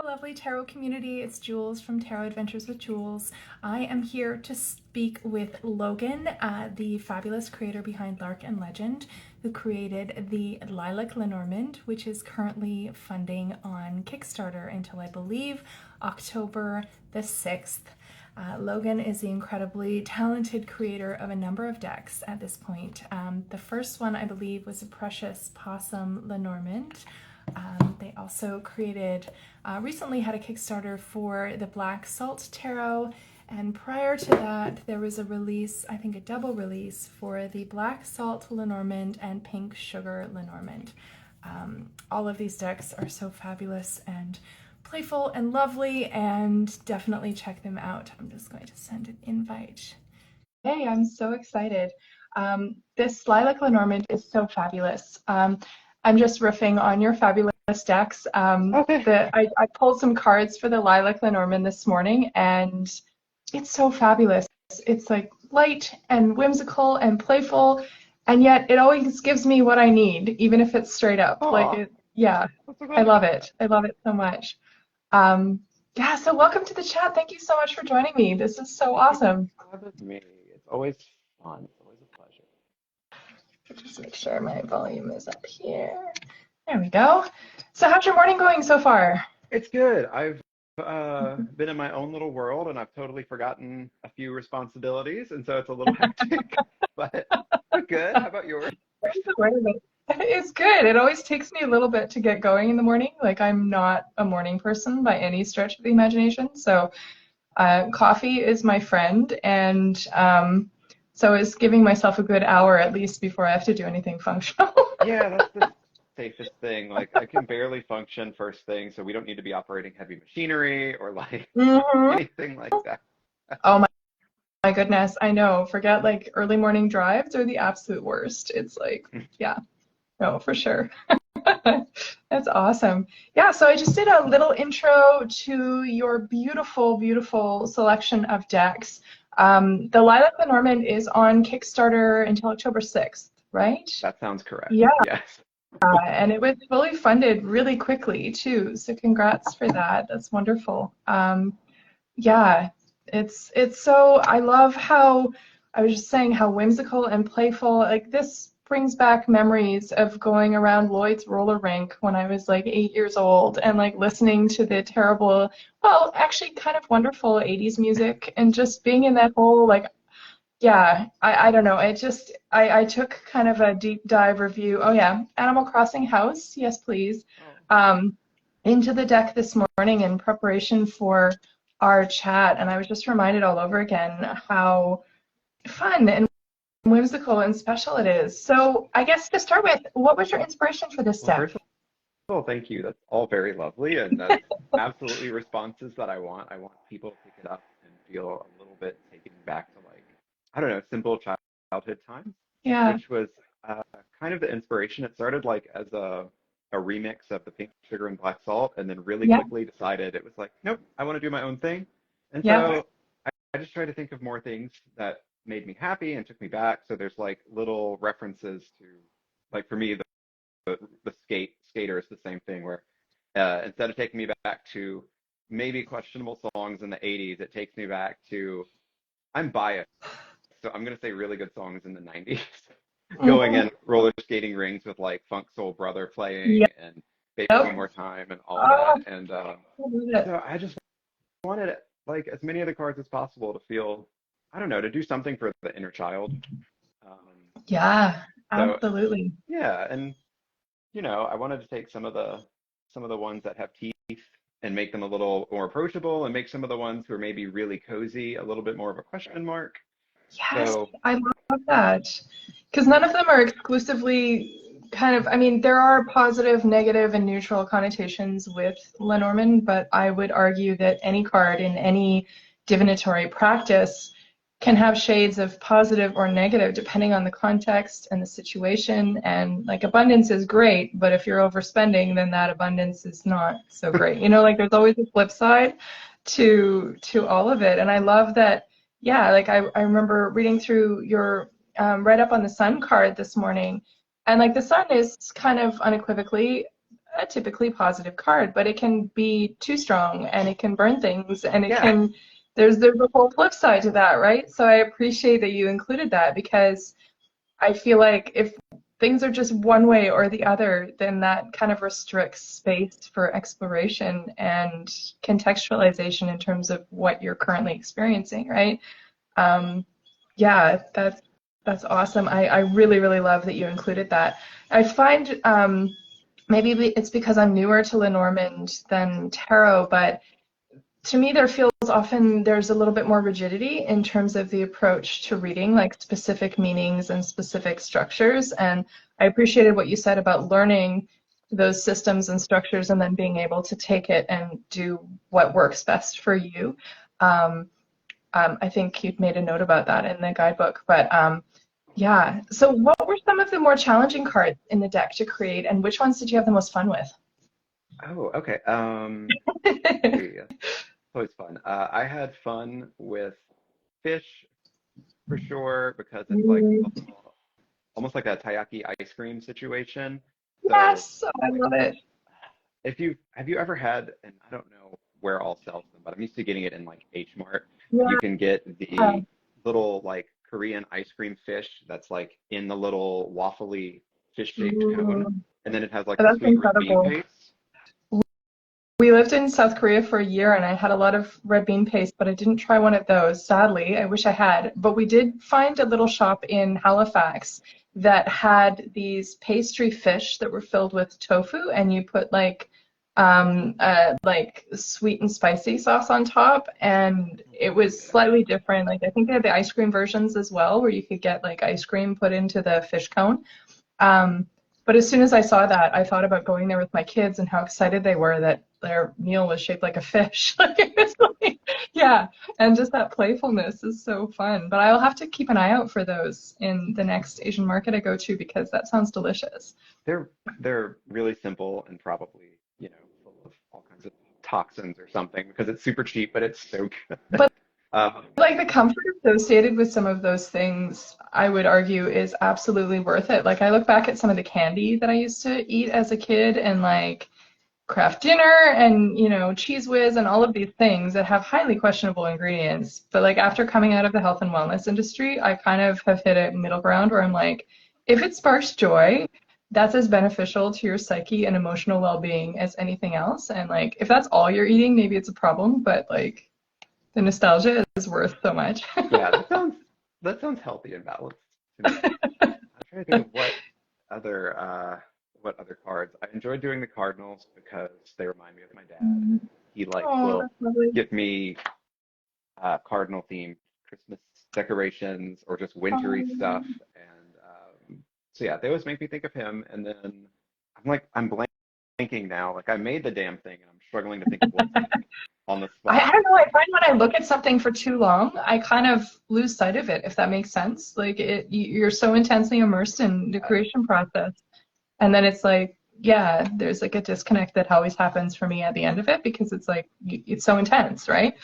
Lovely tarot community, it's Jules from Tarot Adventures with Jules. I am here to speak with Logan, the fabulous creator behind Lark and Legend, who created the Lilac Lenormand, which is currently funding on Kickstarter until I believe October the 6th. Logan is the incredibly talented creator of a number of decks at this point. The first one, I believe, was a Precious Possum Lenormand. They also created, recently had a Kickstarter for the Black Salt Tarot, and prior to that there was a release, I think a double release, for the Black Salt Lenormand and Pink Sugar Lenormand. All of these decks are so fabulous and playful and lovely, and definitely check them out. I'm just going to send an invite. Hey, I'm so excited. This Lilac Lenormand is so fabulous. I'm just riffing on your fabulous decks. Okay. I pulled some cards for the Lilac Lenormand this morning, and it's so fabulous. It's like light and whimsical and playful, and yet it always gives me what I need, even if it's straight up. Yeah, I love it. I love it so much. Yeah, so welcome to the chat. Thank you so much for joining me. This is so awesome. With me. It's always fun. It's always a pleasure. Just make sure my volume is up here. There we go. So how's your morning going so far? It's good. I've been in my own little world, and I've totally forgotten a few responsibilities, and so it's a little hectic, but good. How about yours? It's good. It always takes me a little bit to get going in the morning. Like, I'm not a morning person by any stretch of the imagination. So coffee is my friend, and so it's giving myself a good hour at least before I have to do anything functional. Yeah, that's the safest thing. Like, I can barely function first thing, so we don't need to be operating heavy machinery or like anything like that. Oh my goodness, I know. Forget like early morning drives are the absolute worst. It's like, yeah, no, for sure. That's awesome. Yeah, so I just did a little intro to your beautiful, beautiful selection of decks. The Lilac Lenormand is on Kickstarter until October 6th, right? That sounds correct. Yeah. Yes. And it was fully funded really quickly too. So congrats for that. That's wonderful. Yeah, it's so, I love how, I was just saying how whimsical and playful, like this brings back memories of going around Lloyd's roller rink when I was like 8 years old and like listening to the terrible, well, actually kind of wonderful 80s music and just being in that whole like, yeah, I don't know. I took kind of a deep dive review. Oh yeah, Animal Crossing House, yes please. Into the deck this morning in preparation for our chat, and I was just reminded all over again how fun and whimsical and special it is. So I guess to start with, what was your inspiration for this deck? First of all, thank you. That's all very lovely, and that's absolutely responses that I want. I want people to pick it up and feel a little bit taken back to, like, I don't know, simple childhood times. Yeah. Which was kind of the inspiration. It started like as a remix of the Pink Sugar and Black Salt, and then really quickly decided it was like, nope, I want to do my own thing. And so I just tried to think of more things that made me happy and took me back. So there's like little references to, like for me, the skater is the same thing, where instead of taking me back to maybe questionable songs in the 80s, it takes me back to, I'm biased, so I'm going to say really good songs in the 90s. Going in roller skating rings with like Funk Soul Brother playing and Baby One More Time and all that. And so I just wanted like as many of the cards as possible to feel, I don't know, to do something for the inner child. Yeah, absolutely. So, yeah, and you know, I wanted to take some of the ones that have teeth and make them a little more approachable, and make some of the ones who are maybe really cozy a little bit more of a question mark. Yes, so, I love that. Because none of them are exclusively kind of, I mean, there are positive, negative, and neutral connotations with Lenormand, but I would argue that any card in any divinatory practice can have shades of positive or negative depending on the context and the situation. And like abundance is great, but if you're overspending, then that abundance is not so great. You know, like there's always a flip side to all of it. And I love that, yeah, like I remember reading through your read up on the sun card this morning, and like the sun is kind of unequivocally a typically positive card, but it can be too strong and it can burn things and it Yeah. can, there's a whole flip side to that, right? So I appreciate that you included that because I feel like if things are just one way or the other, then that kind of restricts space for exploration and contextualization in terms of what you're currently experiencing, right? Um, yeah, that's awesome. I really, really love that you included that. I find maybe it's because I'm newer to Lenormand than tarot, but to me there feels often there's a little bit more rigidity in terms of the approach to reading, like specific meanings and specific structures. And I appreciated what you said about learning those systems and structures and then being able to take it and do what works best for you. Um, I think you'd made a note about that in the guidebook, but yeah. So what were some of the more challenging cards in the deck to create, and which ones did you have the most fun with? Oh, okay. Yeah, it's always fun. I had fun with fish for sure because it's like Mm, almost like a taiyaki ice cream situation. So yes, I like love it. if you have you ever had, and I don't know where all sells them, but I'm used to getting it in like H Mart. You Yeah. can get the little like Korean ice cream fish that's like in the little waffly fish shaped cone, Ooh, and then it has like the that's sweet red bean incredible. paste. We lived in South Korea for a year and I had a lot of red bean paste, but I didn't try one of those, sadly. I wish I had. But we did find a little shop in Halifax that had these pastry fish that were filled with tofu, and you put like sweet and spicy sauce on top, and Oh, it so was good. slightly different. Like I think they had the ice cream versions as well, where you could get like ice cream put into the fish cone. Um, but as soon as I saw that, I thought about going there with my kids and how excited they were that their meal was shaped like a fish. Like it was like, yeah, and just that playfulness is so fun. But I'll have to keep an eye out for those in the next Asian market I go to because that sounds delicious. They're they're really simple and probably, full of all kinds of toxins or something because it's super cheap, but it's so good. But Um, like the comfort associated with some of those things, I would argue, is absolutely worth it. Like I look back at some of the candy that I used to eat as a kid and like Kraft Dinner and Cheese Whiz and all of these things that have highly questionable ingredients. But like after coming out of the health and wellness industry, I kind of have hit a middle ground where I'm like, if it sparks joy, that's as beneficial to your psyche and emotional well-being as anything else. And like if that's all you're eating, maybe it's a problem, but like the nostalgia is worth so much. yeah, that sounds healthy and balanced to me. I'm trying to think of what other cards. I enjoy doing the Cardinals because they remind me of my dad. He like Oh, will that's lovely. give me cardinal themed Christmas decorations or just wintry stuff. Um, And so yeah, they always make me think of him. And then I'm blanking now. Like I made the damn thing and I'm struggling to think of what's in it on the I spot. don't know. I find when I look at something for too long, I kind of lose sight of it, if that makes sense. Like you're so intensely immersed in the Uh, creation process, and then it's like, yeah, there's like a disconnect that always happens for me at the end of it because it's like it's so intense, right?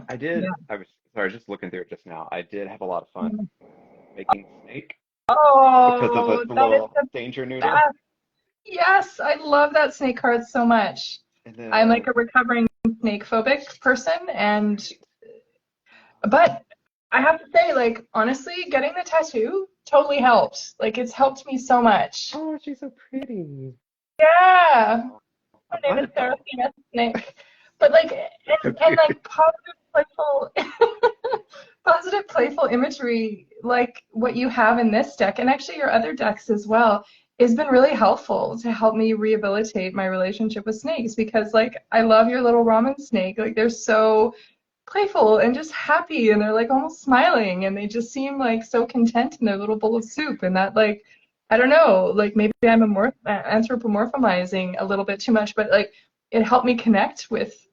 I did. Yeah. I was sorry, just looking through it just now. I did have a lot of fun making Snake because of Oh, its that is little the danger noodle. best. Yes, I love that snake card so much. And I'm like then a recovering snake phobic person, and right. but I have to say, like, honestly, getting the tattoo totally helped. Like, it's helped me so much. Oh, she's so pretty. Yeah. Oh, Her I'm name glad is it helped. Seraphina Snake. But like, So and cute. like positive, playful, positive, playful imagery, like what you have in this deck, and actually your other decks as well, has been really helpful to help me rehabilitate my relationship with snakes because, like, I love your little ramen snake. Like, they're so playful and just happy and they're like almost smiling and they just seem like so content in their little bowl of soup and that like I don't know, like maybe I'm anthropomorphizing a little bit too much, but like it helped me connect with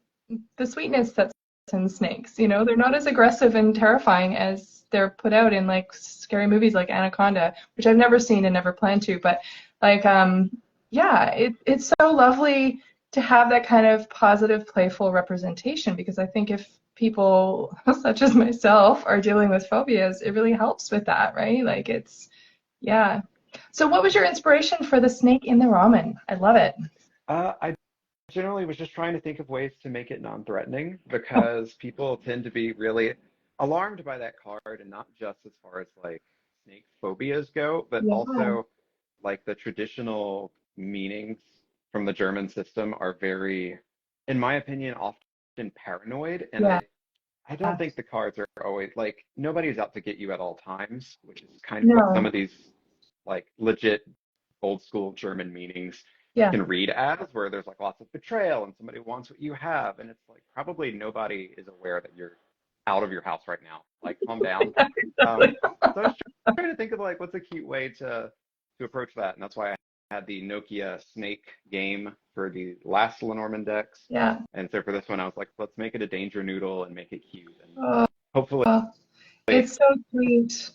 the sweetness that's in snakes. They're not as aggressive and terrifying as they're put out in like scary movies like Anaconda, which I've never seen and never plan to, but like yeah, it's so lovely to have that kind of positive, playful representation because I think if people such as myself are dealing with phobias, it really helps with that, right? Like yeah. So what was your inspiration for the snake in the ramen? I love it. I generally was just trying to think of ways to make it non-threatening because people tend to be really alarmed by that card, and not just as far as like snake phobias go, but Yeah. also like the traditional meanings from the German system are very, in my opinion, often paranoid, and Yeah. I don't think the cards are always like nobody's out to get you at all times, which is kind of what some No. of these like legit old school German meanings Yeah. can read as, where there's like lots of betrayal and somebody wants what you have, and it's like probably nobody is aware that you're out of your house right now. Like, calm down. Um, Exactly. so I was trying to think of like what's a cute way to approach that, and that's why I had the Nokia Snake game for the last Lenormand decks, Yeah. and so for this one I was like, let's make it a danger noodle and make it cute, and Oh, hopefully, it's so sweet.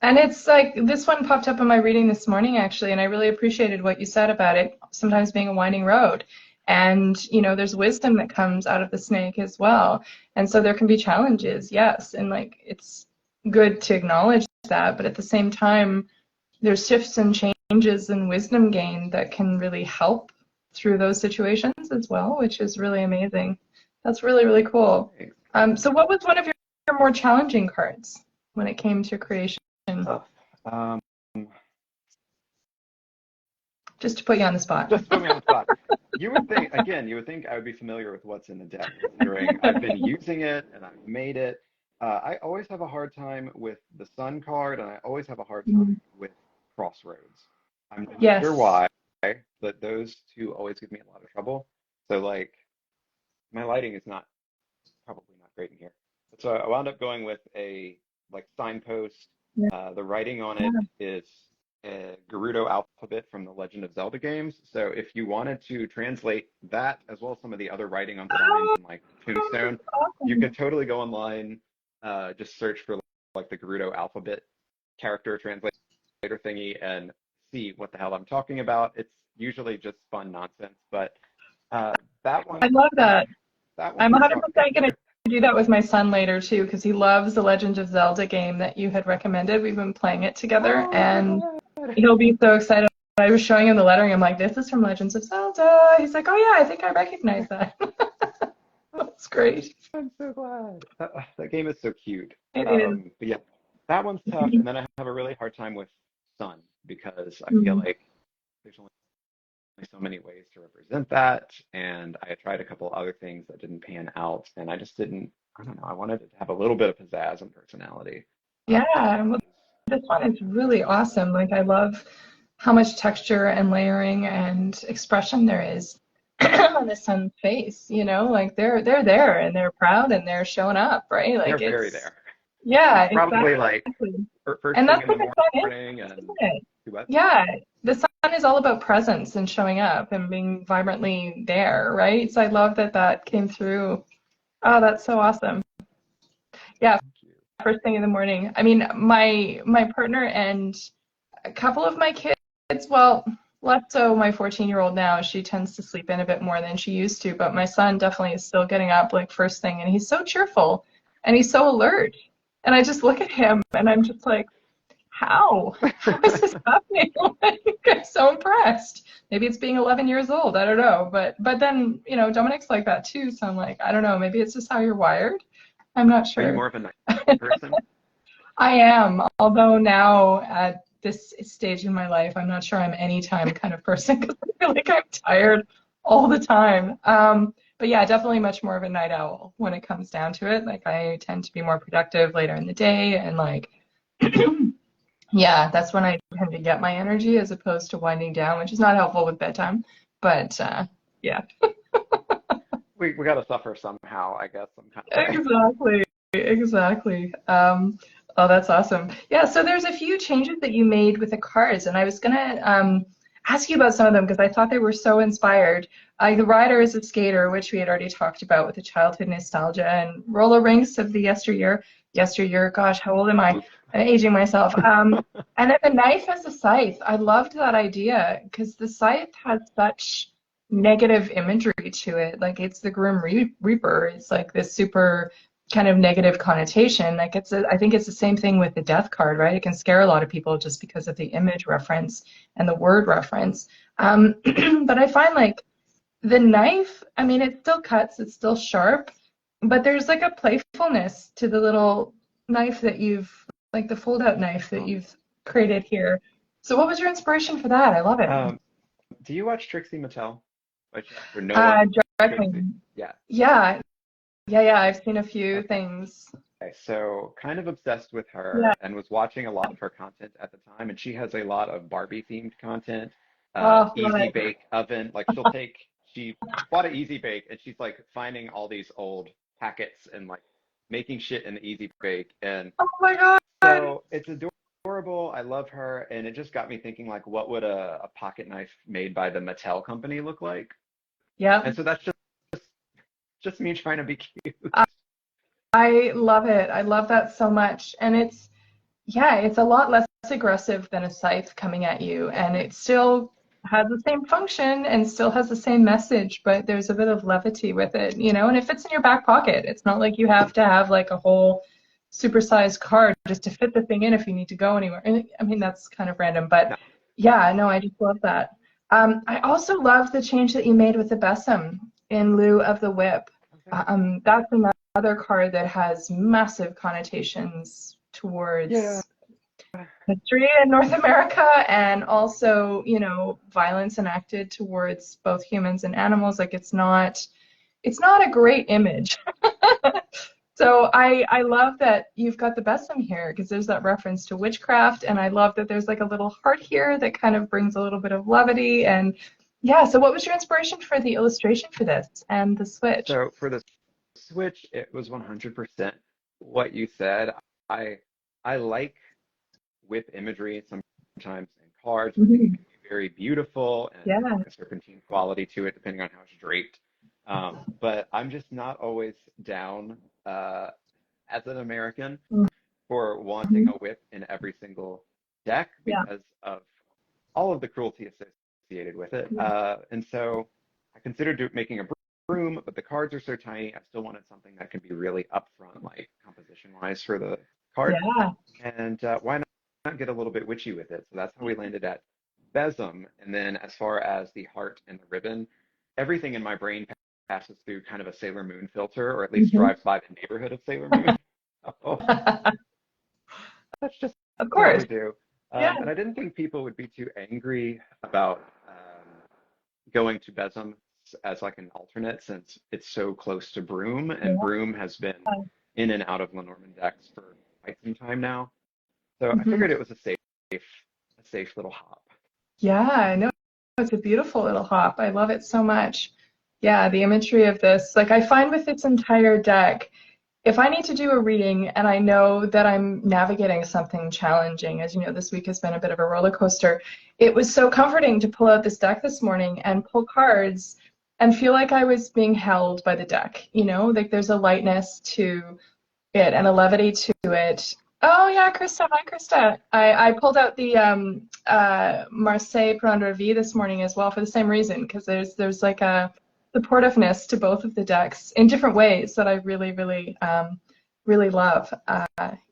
And it's like this one popped up in my reading this morning, actually, and I really appreciated what you said about it sometimes being a winding road. And, there's wisdom that comes out of the snake as well. And so there can be challenges, yes. And like it's good to acknowledge that, but at the same time, there's shifts and changes and wisdom gained that can really help through those situations as well, which is really amazing. That's really, really cool. So what was one of your more challenging cards when it came to creation? um, Just to put you on the spot. just put me on the spot. You would think I would be familiar with what's in the deck, considering I've been using it and I've made it. I always have a hard time with the Sun card, and I always have a hard time with Crossroads. I'm not Yes. sure why, but those two always give me a lot of trouble. So, like, my lighting is not probably not great in here. So I wound up going with a like signpost. Yeah. The writing on it is a Gerudo alphabet from the Legend of Zelda games. So if you wanted to translate that as well as some of the other writing on signs and like Tombstone, you could totally go online, just search for like the Gerudo alphabet character translator thingy and see what the hell I'm talking about. It's usually just fun nonsense, but that one, I love that. that I'm one 100% struck. going to do that with my son later too, because he loves the Legend of Zelda game that you had recommended. We've been playing it together, and he'll be so excited. I was showing him the lettering. I'm like, this is from Legends of Zelda. He's like, oh yeah, I think I recognize that. That's great. I'm so glad. That game is so cute. It is. But yeah, that one's tough. And then I have a really hard time with Sun because I feel like there's only so many ways to represent that. And I had tried a couple other things that didn't pan out. And I just didn't, I don't know, I wanted it to have a little bit of pizzazz and personality. Yeah, well, this one is really awesome. Like, I love how much texture and layering and expression there is on the sun's face. Like they're there and they're proud and they're showing up, right? Like They're very there. Yeah, It's probably exactly. like first And thing that's in what the the sun morning is, and isn't it? what? Yeah, the sun is all about presence and showing up and being vibrantly there, right? So I love that that came through. Oh, that's so awesome. Yeah, Thank you. first thing in the morning. I mean, my partner and a couple of my kids, well, less so my 14-year-old now. She tends to sleep in a bit more than she used to, but my son definitely is still getting up like first thing, and he's so cheerful and he's so alert. And I just look at him and I'm just like, how? How is this happening? Like, I'm so impressed. Maybe it's being 11 years old. I don't know. But then, Dominic's like that too. So I'm like, I don't know. Maybe it's just how you're wired. I'm not Are you sure. more of a night person? I am. Although now at this stage in my life, I'm not sure I'm any time kind of person because I feel like I'm tired all the time. But yeah, definitely much more of a night owl when it comes down to it. Like I tend to be more productive later in the day and like yeah, that's when I tend to get my energy as opposed to winding down, which is not helpful with bedtime. But yeah, We got to suffer somehow, I guess, some kind of way. exactly. Oh, that's awesome. Yeah, so there's a few changes that you made with the cards, and I was gonna ask you about some of them because I thought they were so inspired. The rider is a skater, which we had already talked about with the childhood nostalgia, and roller rinks of the yesteryear. Yesteryear, gosh, how old am I? I'm aging myself. And then the knife as a scythe. I loved that idea because the scythe has such negative imagery to it. Like it's the Grim Reaper. It's like this super kind of negative connotation. Like I think it's the same thing with the death card, right? It can scare a lot of people just because of the image reference and the word reference. But I find like the knife, I mean, it still cuts, it's still sharp, but there's like a playfulness to the little knife that like the fold-out knife that you've created here. So what was your inspiration for that? I love it. Do you watch Trixie Mattel by chance? Or Noah? Trixie? Yeah. Yeah. Yeah, I've seen a few Okay. things. Okay, so kind of obsessed with her Yeah. and was watching a lot of her content at the time, and she has a lot of Barbie themed content, Oh, easy right. bake oven. Like she bought an easy bake and she's like finding all these old packets and like making shit in the easy bake. And Oh my God. so it's adorable. I love her, and it just got me thinking like, what would a pocket knife made by the Mattel company look like? Yeah. And so that's just me trying to be cute. I love it. I love that so much. And it's a lot less aggressive than a scythe coming at you. And it still has the same function and still has the same message, but there's a bit of levity with it, and it fits in your back pocket. It's not like you have to have like a whole supersized card just to fit the thing in if you need to go anywhere. And I mean, that's kind of random, but No. yeah, no, I just love that. I also love the change that you made with the besom in lieu of the whip. That's another card that has massive connotations towards history in North America, and also, violence enacted towards both humans and animals. Like it's not a great image. So I love that you've got the besom here because there's that reference to witchcraft, and I love that there's like a little heart here that kind of brings a little bit of levity. And yeah, so what was your inspiration for the illustration for this and the switch? So for the switch, it was 100% what you said. I like whip imagery sometimes in cards. I think it can be very beautiful and like a serpentine quality to it, depending on how it's draped. But I'm just not always down as an American for wanting a whip in every single deck because of all of the cruelty associated with it. And so I considered making a broom, but the cards are so tiny. I still wanted something that could be really upfront, like composition-wise for the card. And why not get a little bit witchy with it? So that's how we landed at besom. And then as far as the heart and the ribbon, everything in my brain passes through kind of a Sailor Moon filter, or at least drives by the neighborhood of Sailor Moon. That's just of course. What we do. And I didn't think people would be too angry about going to besom as like an alternate, since it's so close to broom, and broom has been in and out of Lenormand decks for quite some time now. So I figured it was a safe little hop. Yeah, I know. It's a beautiful little hop. I love it so much. Yeah, the imagery of this, like I find with its entire deck, if I need to do a reading and I know that I'm navigating something challenging, as you know, this week has been a bit of a roller coaster, it was so comforting to pull out this deck this morning and pull cards and feel like I was being held by the deck, like there's a lightness to it and a levity to it. Oh yeah, Krista. Hi, Krista. I pulled out the Marseille Prendre Vie this morning as well for the same reason, because there's like a supportiveness to both of the decks in different ways that I really, really, really love.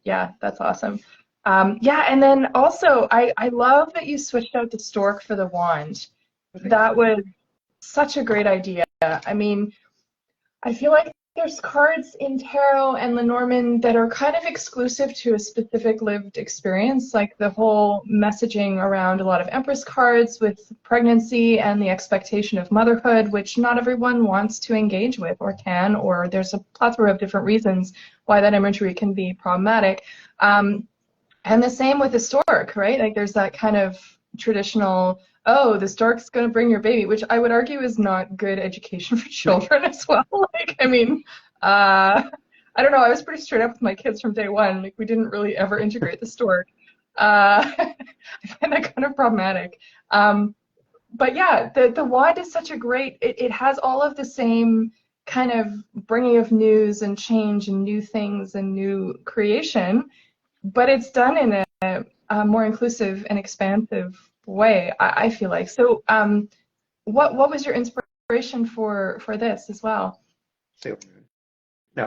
Yeah, that's awesome. Yeah, and then also I love that you switched out the stork for the wand. That was such a great idea. I mean, I feel like there's cards in tarot and Lenormand that are kind of exclusive to a specific lived experience, like the whole messaging around a lot of Empress cards with pregnancy and the expectation of motherhood, which not everyone wants to engage with or can, or there's a plethora of different reasons why that imagery can be problematic. And the same with the stork, right? Like there's that kind of traditional, oh, the stork's going to bring your baby, which I would argue is not good education for children as well. Like, I mean, I don't know. I was pretty straight up with my kids from day one. Like, we didn't really ever integrate the stork. I find that kind of problematic. But yeah, the wand is such a great, it has all of the same kind of bringing of news and change and new things and new creation, but it's done in a more inclusive and expansive way, I feel like. So what was your inspiration for this as well? Sailor Moon. No,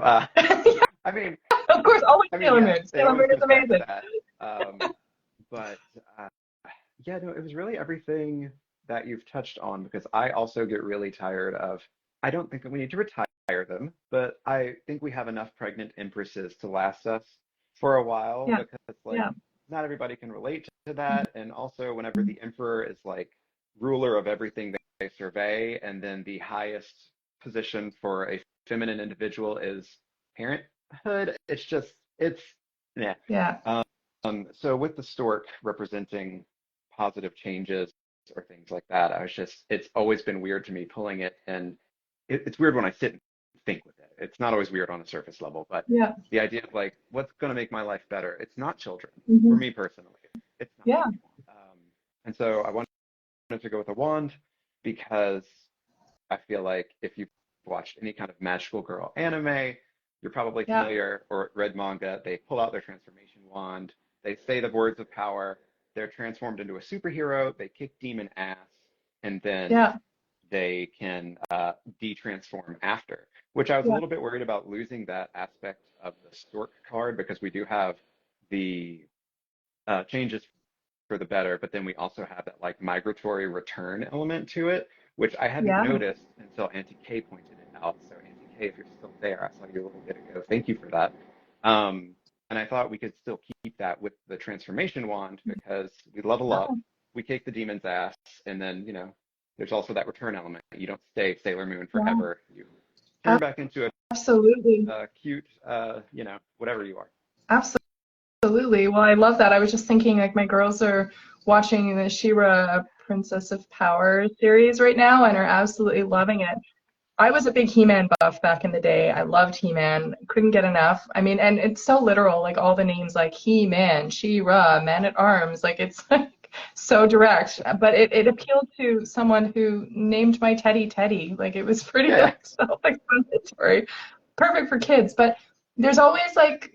I mean, Of course, always Sailor yeah, Moon. they Sailor always Moon is goes back to amazing. that. But yeah, no, it was really everything that you've touched on because I also get really tired of. I don't think that we need to retire them, but I think we have enough pregnant empresses to last us for a while Yeah, because like yeah. not everybody can relate to that, and also whenever the emperor is like ruler of everything they survey, and then the highest position for a feminine individual is parenthood, it's yeah. Yeah. So with the stork representing positive changes or things like that, it's always been weird to me pulling it, and it's weird when I sit and think with it. It's not always weird on a surface level, but Yeah. the idea of like, what's going to make my life better? It's not children, for Hmm. me personally. It's not. Yeah. Um, and so I wanted to go with a wand because I feel like if you've watched any kind of magical girl anime, you're probably Yeah. familiar or read manga. They pull out their transformation wand, they say the words of power, they're transformed into a superhero, they kick demon ass, and then Yeah. they can de-transform after, which I was a Yeah. little bit worried about losing that aspect of the stork card because we do have the changes for the better, but then we also have that like migratory return element to it, which I hadn't Yeah. noticed until Auntie K pointed it out. So Auntie K, if you're still there, I saw you a little bit ago. Thank you for that. And I thought we could still keep that with the transformation wand because we level up, we kick the demon's ass, and then, there's also that return element. You don't stay Sailor Moon Yeah. forever. You turn back into Absolutely. a cute, whatever you are. Absolutely. Well, I love that. I was just thinking, like, my girls are watching the She-Ra Princess of Power series right now and are absolutely loving it. I was a big He-Man buff back in the day. I loved He-Man. Couldn't get enough. I mean, and it's so literal, like all the names like He-Man, She-Ra, Man-at-Arms, like it's like so direct. But it appealed to someone who named my teddy Teddy. Like it was pretty Yeah. like self-explanatory. Perfect for kids. But there's always like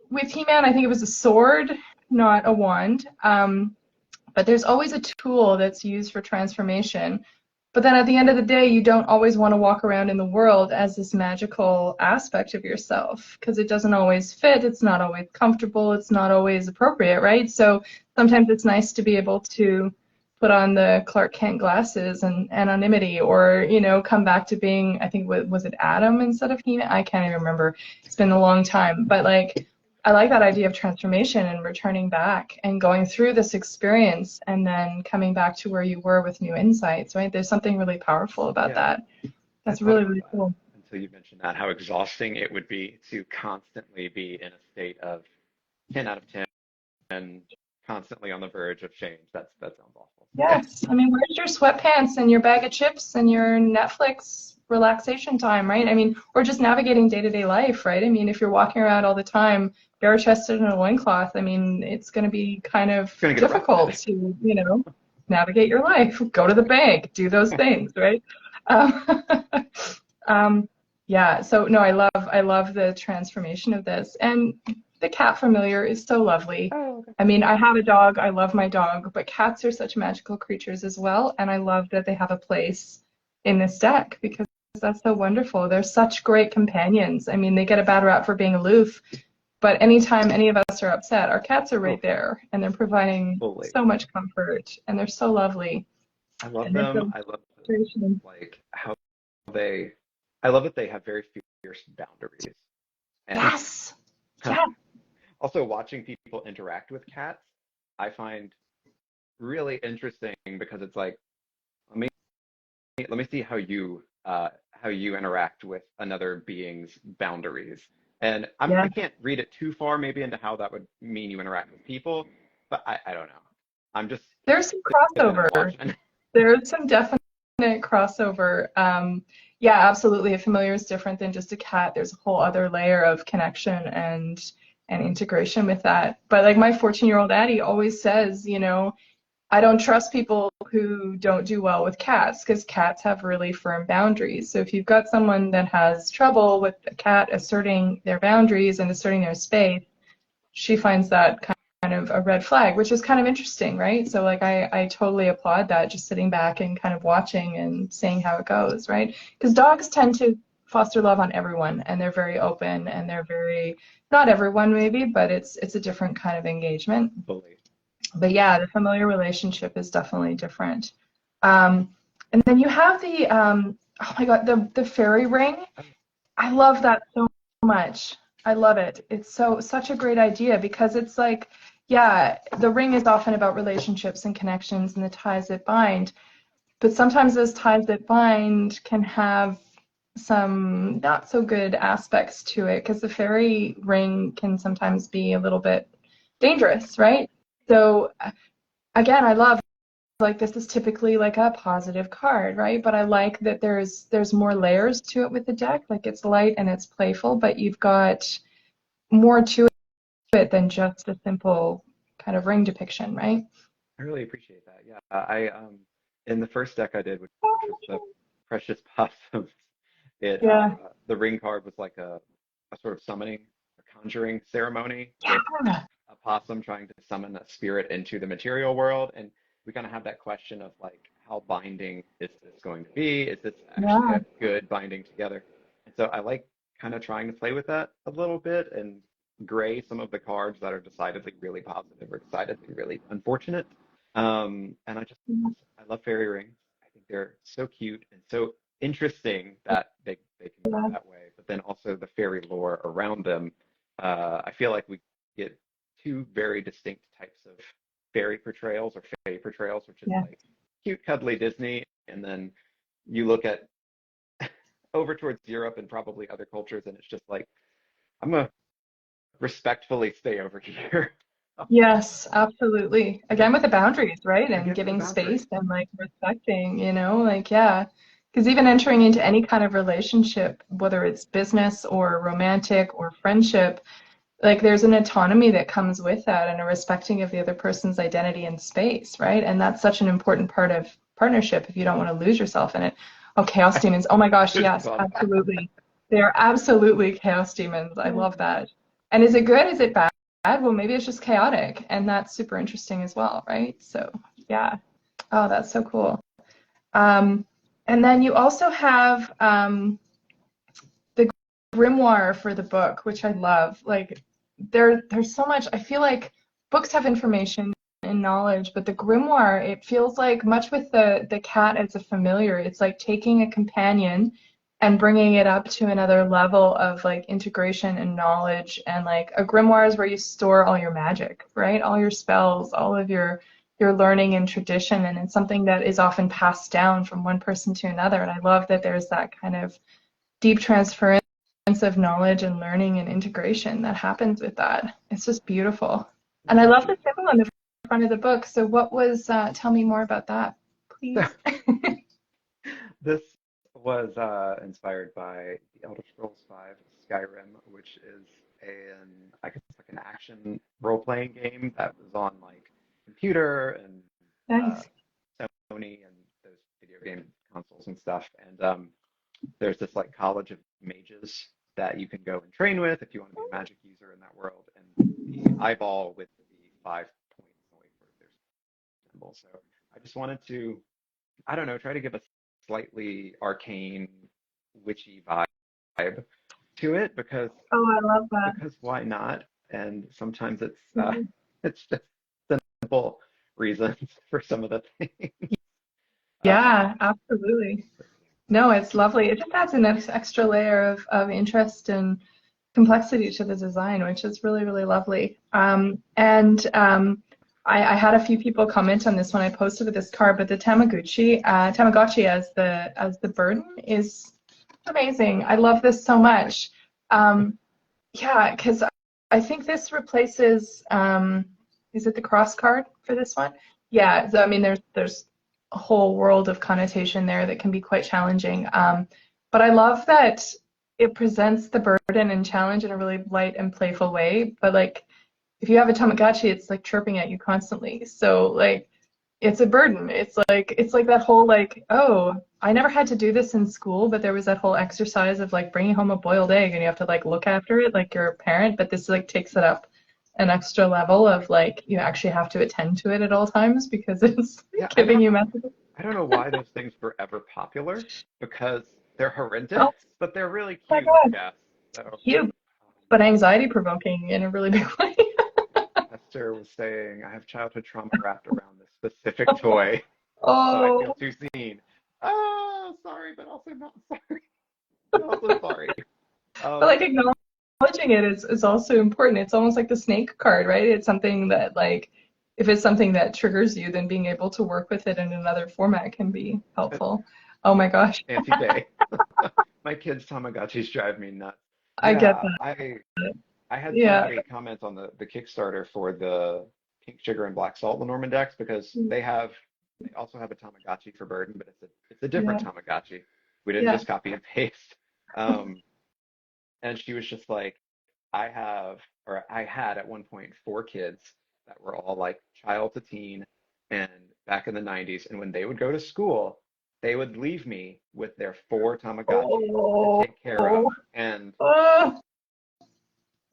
with He-Man, I think it was a sword, not a wand. But there's always a tool that's used for transformation. But then at the end of the day, you don't always want to walk around in the world as this magical aspect of yourself because it doesn't always fit. It's not always comfortable. It's not always appropriate, right? So sometimes it's nice to be able to put on the Clark Kent glasses and anonymity or, come back to being, I think, was it Adam instead of He-Man? I can't even remember. It's been a long time. But like, I like that idea of transformation and returning back and going through this experience and then coming back to where you were with new insights, right? There's something really powerful about Yeah. that. I That's thought really, about really that cool. until you mentioned that, how exhausting it would be to constantly be in a state of 10 out of 10 and constantly on the verge of change. That sounds awful. Yes. I mean, where's your sweatpants and your bag of chips and your Netflix relaxation time, right? I mean, or just navigating day-to-day life, right? I mean, if you're walking around all the time bare-chested in a loincloth, I mean, it's going to be kind of It's gonna get difficult rough. to, navigate your life, go to the bank, do those things, right? Um, yeah, so no, I love the transformation of this. And the cat familiar is so lovely. Oh, okay. I mean, I have a dog, I love my dog, but cats are such magical creatures as well, and I love that they have a place in this deck because that's so wonderful. They're such great companions. I mean, they get a bad rap for being aloof, but anytime any of us are upset, our cats are right Oh, there, and they're providing fully. so much comfort, and they're so lovely. I love And they're them. so I love inspirational. like how they. I love that they have very fierce boundaries, and Yes. Yeah. also watching people interact with cats, I find really interesting because it's like, let me let me see how you interact with another being's boundaries. And Yeah. I can't read it too far maybe into how that would mean you interact with people, but I don't know. I'm just There's some sitting and crossover. watching. There's some definite crossover. Yeah, absolutely. A familiar is different than just a cat. There's a whole other layer of connection and integration with that. But like my 14-year-old Addie always says, I don't trust people who don't do well with cats because cats have really firm boundaries. So if you've got someone that has trouble with a cat asserting their boundaries and asserting their space, she finds that kind of a red flag, which is kind of interesting, right? So like I totally applaud that, just sitting back and kind of watching and seeing how it goes, right? Because dogs tend to foster love on everyone, and they're very open, and they're very, not everyone maybe, but it's a different kind of engagement. Fully. But yeah, the familiar relationship is definitely different. And then you have the oh my God, the fairy ring. I love that so much. I love it. It's such a great idea because it's like, yeah, the ring is often about relationships and connections and the ties that bind, but sometimes those ties that bind can have some not so good aspects to it because the fairy ring can sometimes be a little bit dangerous, right? So again, I love, like, this is typically like a positive card, right? But I like that there's more layers to it with the deck. Like, it's light and it's playful, but you've got more to it than just a simple kind of ring depiction, right? I really appreciate that. Yeah, I in the first deck I did, which was the Precious Possums, Yeah. the ring card was like a sort of summoning, a conjuring ceremony with Yeah. a possum trying to summon a spirit into the material world, and we kind of have that question of like, how binding is this going to be? Is this actually Yeah. a good binding together? And so I like kind of trying to play with that a little bit and gray some of the cards that are decidedly really positive or decidedly really unfortunate. And I love fairy rings. I think they're so cute and so interesting that they can go Yeah. that way. But then also the fairy lore around them. I feel like we get two very distinct types of fairy portrayals or fae portrayals, which is Yeah. like cute, cuddly Disney, and then you look at over towards Europe and probably other cultures, and it's just like, I'm gonna respectfully stay over here. Yes, absolutely. Again, with the boundaries, right? And Again, with the giving boundaries. space and like respecting, like, yeah. Because even entering into any kind of relationship, whether it's business or romantic or friendship, like, there's an autonomy that comes with that and a respecting of the other person's identity and space, right? And that's such an important part of partnership if you don't want to lose yourself in it. Oh, chaos demons. Oh my gosh, Just yes, thought that. absolutely. They are absolutely chaos demons. I love that. And is it good? Is it bad? Well, maybe it's just chaotic, and that's super interesting as well, right? So, yeah. Oh, that's so cool. Um, and then you also have the grimoire for the book, which I love. Like, there's so much. I feel like books have information and knowledge, but the grimoire, it feels like, much with the cat as a familiar, it's like taking a companion and bringing it up to another level of like integration and knowledge. And like, a grimoire is where you store all your magic, right? All your spells, all of your learning and tradition, and it's something that is often passed down from one person to another. And I love that there's that kind of deep transference of knowledge and learning and integration that happens with that. It's just beautiful. And I love the symbol on the front of the book. So what was, tell me more about that, please. This was inspired by the Elder Scrolls V Skyrim, which is I guess like an action role-playing game that was on like computer and uh, Nice. Sony and those video game consoles and stuff. And there's this like college of mages that you can go and train with if you want to be a magic user in that world. And the eyeball with the 5 points away for their symbol. So I just wanted to, I don't know, try to give a slightly arcane, witchy vibe to it Oh, I love that. because why not? And sometimes Mhm. it's just simple reasons for some of the things. Um, Yeah, absolutely. No, it's lovely. It just adds an extra layer of interest and complexity to the design, which is really, really lovely. And I had a few people comment on this when I posted this card, but the Tamagotchi as the burden is amazing. I love this so much. Yeah, because I think this replaces, is it the cross card for this one? Yeah, so I mean, there's a whole world of connotation there that can be quite challenging. But I love that it presents the burden and challenge in a really light and playful way. But like, if you have a Tamagotchi, it's like chirping at you constantly. So like, it's a burden. It's like that whole like, oh, I never had to do this in school, but there was that whole exercise of like bringing home a boiled egg and you have to like look after it like you're a parent, but this like takes it up an extra level of like you actually have to attend to it at all times because it's yeah, giving you messages. I don't know why those things were ever popular because They're horrendous, Oh but they're really my cute, I God, guess. So cute, but anxiety provoking in a really big way. Esther was saying, I have childhood trauma wrapped around this specific toy, so I feel Oh, too seen. Oh, sorry, but also not sorry. But also sorry. but Um, like acknowledging it is also important. It's almost like the snake card, right? It's something that like if it's something that triggers you, then being able to work with it in another format can be helpful. Oh my gosh, anti-day. My kids' Tamagotchis drive me nuts. I get Yeah, that. I had some Yeah. great comments on the Kickstarter for the pink sugar and black salt Lenormand decks because they also have a Tamagotchi for Burden, but it's a different Yeah. Tamagotchi. We didn't Yeah. just copy and paste. Um, and she was just like, I had at one point 4 kids that were all like child to teen and back in the 90s. And when they would go to school, they would leave me with their 4 Tamagotchis to Oh. take care of. And Oh.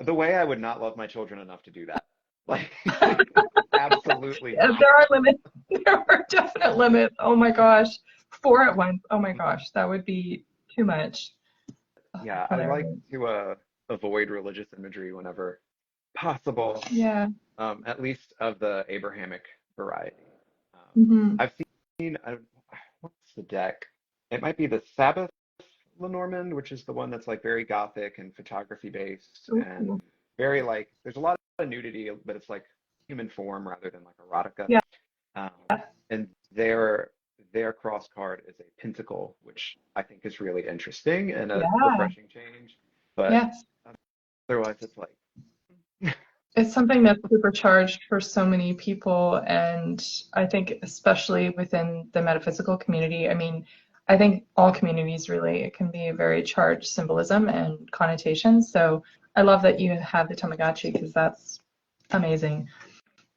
the way I would not love my children enough to do that. Like, absolutely Yeah, not. there are limits. There are definite limits. Oh my gosh. 4 at once. Oh my gosh. That would be too much. Oh, Yeah, that's I like hilarious. to avoid religious imagery whenever possible, Yeah. at least of the Abrahamic variety. Hmm. I've seen, what's the deck? It might be the Sabbath Lenormand, which is the one that's like very gothic and photography based and Ooh. very like, there's a lot of nudity, but it's like human form rather than like erotica. Yeah. Um, and their cross card is a pentacle, which I think is really interesting and a Yeah. refreshing change. But Yes. otherwise, it's like, It's something that's supercharged for so many people, and I think especially within the metaphysical community. I mean, I think all communities really, it can be a very charged symbolism and connotations. So I love that you have the Tamagotchi because that's amazing.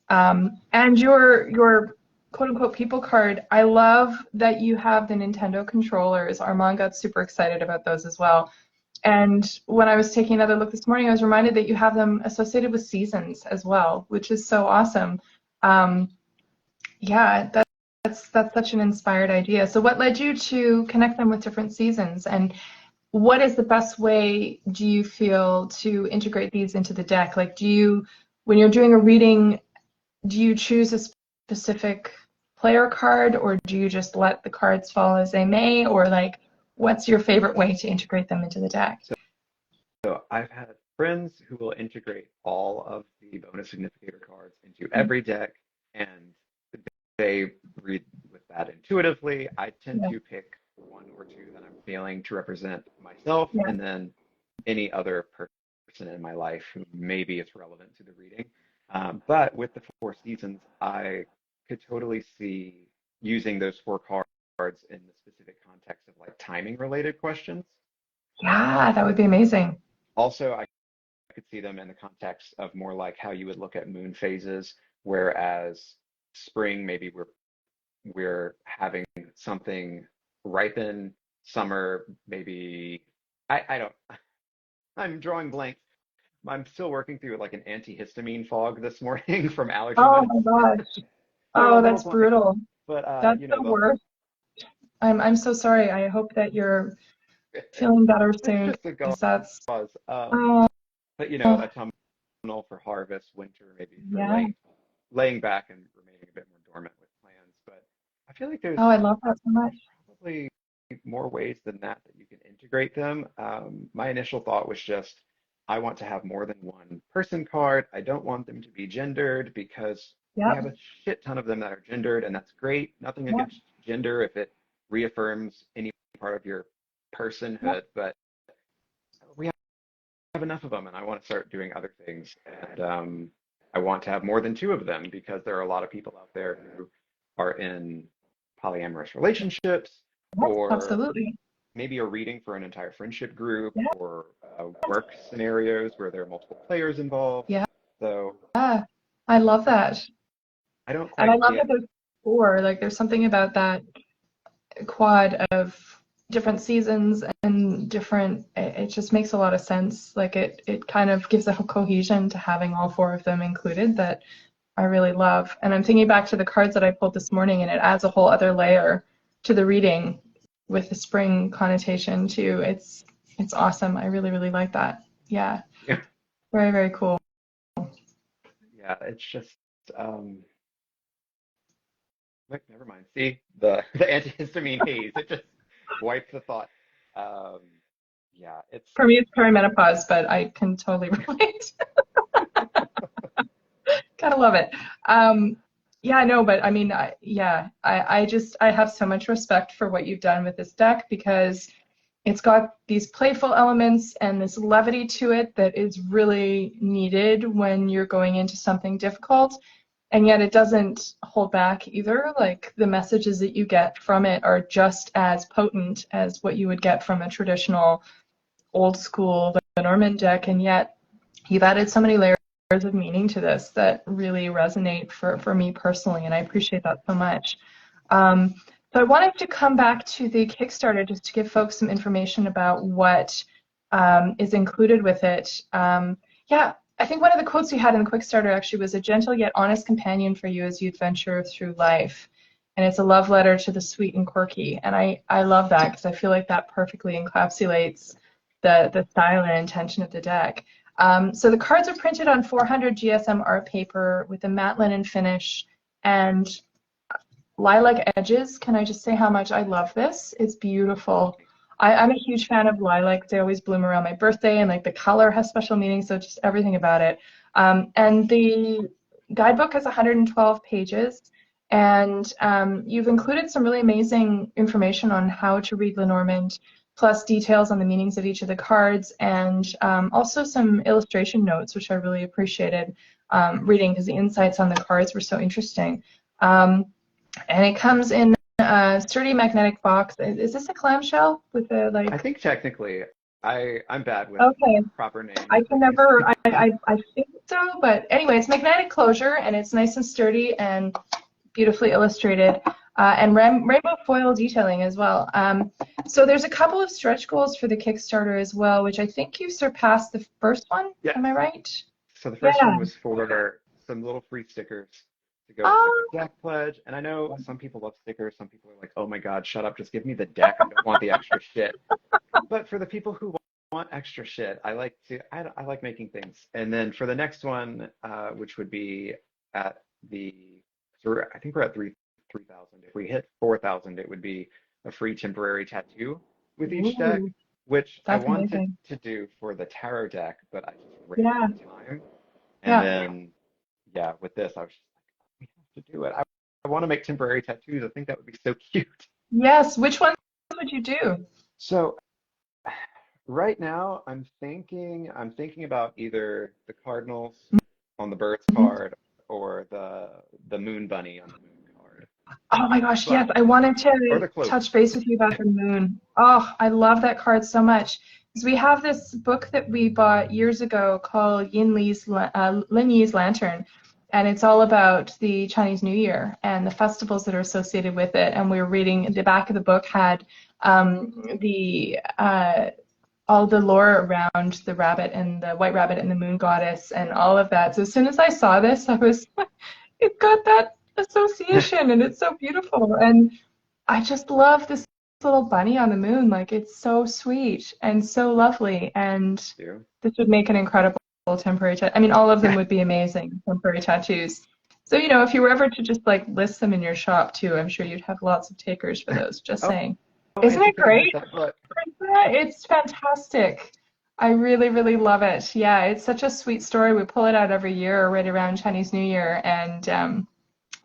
And your quote unquote people card, I love that you have the Nintendo controllers. Armand got super excited about those as well. And when I was taking another look this morning, I was reminded that you have them associated with seasons as well, which is so awesome. Um, yeah, that's such an inspired idea. So what led you to connect them with different seasons? And what is the best way, do you feel, to integrate these into the deck? Like, when you're doing a reading, do you choose a specific player card, or do you just let the cards fall as they may? Or like, what's your favorite way to integrate them into the deck? so I've had friends who will integrate all of the bonus significator cards into every deck, and they read with that intuitively. I tend Yeah, to pick 1 or 2 that I'm feeling to represent myself, yeah, and then any other person in my life who maybe is relevant to the reading. But with the 4 seasons, I could totally see using those 4 cards in the specific context of like timing related questions. yeah, that would be amazing. Also, I could see them in the context of more like how you would look at moon phases, whereas spring, maybe we're having something ripen, summer, maybe I don't I'm drawing blanks. I'm still working through like an antihistamine fog this morning from allergy Oh meds. my gosh. So I'm a Oh, little that's blank. brutal. But That's the the worst. I'm so sorry. I hope that you're feeling better it's soon, just a because that's cause. oh But autumnal for harvest, winter maybe for yeah. laying back and remaining a bit more dormant with plans. But I feel like there's Oh, I love that so much. probably more ways than that you can integrate them. My initial thought was just, I want to have more than one person card. I don't want them to be gendered because we have Yep. a shit ton of them that are gendered, and that's great. Nothing Yep. against gender if it reaffirms any part of your Yep. personhood, but we have enough of them, and I want to start doing other things. And I want to have more than 2 of them because there are a lot of people out there who are in polyamorous relationships Yep. or Absolutely. maybe a reading for an entire friendship group Yeah. or work scenarios where there are multiple players involved. Yeah. So I love that. I don't And I quite love that get, there's 4. Like there's something about that quad of different seasons and different it just makes a lot of sense. Like it kind of gives a cohesion to having all 4 of them included that I really love. And I'm thinking back to the cards that I pulled this morning, and it adds a whole other layer to the reading with the spring connotation too. It's awesome. I really, really like that. Yeah. Yeah. Very, very cool. Yeah, it's just wait, never mind. See, the antihistamine haze, it just wipes the thought. Um, yeah, it's For me, it's perimenopause, but I can totally relate. Gotta love it. Yeah, no, but I mean, I have so much respect for what you've done with this deck because it's got these playful elements and this levity to it that is really needed when you're going into something difficult. And yet it doesn't hold back either. Like the messages that you get from it are just as potent as what you would get from a traditional old school Lenormand deck. And yet you've added so many layers of meaning to this that really resonate for me personally. And I appreciate that so much. Um, so I wanted to come back to the Kickstarter just to give folks some information about what is included with it. Yeah, I think one of the quotes you had in the Kickstarter actually was a gentle yet honest companion for you as you adventure through life. And it's a love letter to the sweet and quirky. And I love that because I feel like that perfectly encapsulates the style and intention of the deck. So the cards are printed on 400 GSM art paper with a matte linen finish and lilac edges. Can I just say how much I love this? It's beautiful. I'm a huge fan of lilacs. They always bloom around my birthday, and like the color has special meaning, so just everything about it. And the guidebook has 112 pages, and you've included some really amazing information on how to read Lenormand, plus details on the meanings of each of the cards, and also some illustration notes, which I really appreciated reading because the insights on the cards were so interesting. And it comes in a sturdy magnetic box. Is this a clamshell with a I like? think technically I'm bad with Okay, proper names I of can these. never. I think so, but anyway, it's magnetic closure and it's nice and sturdy and beautifully illustrated, and rainbow foil detailing as well. So there's a couple of stretch goals for the Kickstarter as well, which I think you surpassed the first one. Yes. Am I right? So the first Yeah. one was for some little free stickers to go with like Oh, a deck pledge. And I know some people love stickers. Some people are like, oh my God, shut up. Just give me the deck. I don't want the extra shit. But for the people who want extra shit, I like making things. And then for the next one, which would be at the, I think we're at 3,000. If we hit 4,000, it would be a free temporary tattoo with each deck, ooh, which I that's wanted amazing. to do for the tarot deck, but I just ran Yeah, out of time. And yeah. then, yeah, with this, I was just like, we have to do it. I want to make temporary tattoos. I think that would be so cute. Yes. Which ones would you do? So right now, I'm thinking about either the Cardinals on the Birds Mhm. card or the Moon Bunny on the Moon card. Oh my gosh, But yes. I wanted or to the clover. touch base with you about the moon. Oh, I love that card so much. Because we have this book that we bought years ago called Lin Yi's Lantern. And it's all about the Chinese New Year and the festivals that are associated with it. And we were reading, the back of the book had the all the lore around the rabbit and the white rabbit and the moon goddess and all of that. So as soon as I saw this, I was it got that association and it's so beautiful. And I just love this little bunny on the moon. Like it's so sweet and so lovely. And Do. this would make an incredible temporary tattoo. I mean, all of them would be amazing temporary tattoos. So, if you were ever to just like list them in your shop too, I'm sure you'd have lots of takers for those. Just Oh, saying. I Isn't it didn't think about great? that, but Yeah, it's fantastic. I really, really love it. Yeah, it's such a sweet story. We pull it out every year right around Chinese New Year and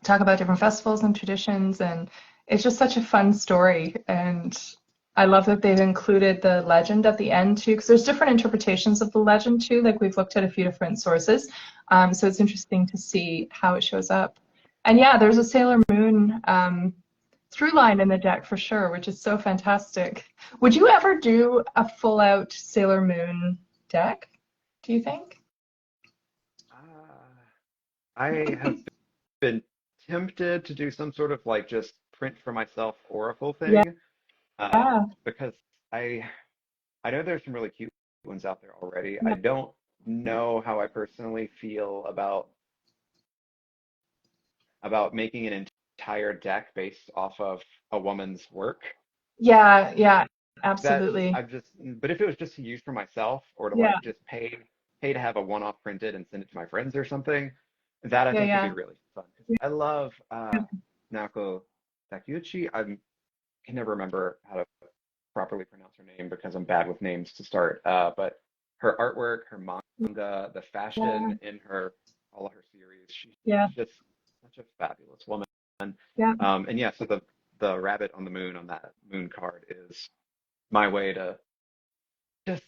talk about different festivals and traditions. And it's just such a fun story. And I love that they've included the legend at the end too, because there's different interpretations of the legend too. Like we've looked at a few different sources. So it's interesting to see how it shows up. And yeah, there's a Sailor Moon through line in the deck for sure, which is so fantastic. Would you ever do a full out Sailor Moon deck, do you think? uh, I have been tempted to do some sort of like just print for myself Oracle Yeah. thing, because I I know there's some really cute ones out there already. I Yeah. don't know how I personally feel about making an entire deck based off of a woman's work. Yeah, That's absolutely. I've just but if it was just to use for myself or to Yeah, like just pay to have a one-off printed and send it to my friends or something, that I think would be yeah. really fun. 'Cause I love Naoko Takeuchi. Can never remember how to properly pronounce her name because I'm bad with names to start. But her artwork, her manga, the Yeah, fashion in her all of her series, she's yeah, just such a fabulous woman. yeah, And yeah, so the rabbit on the moon on that moon card is my way to just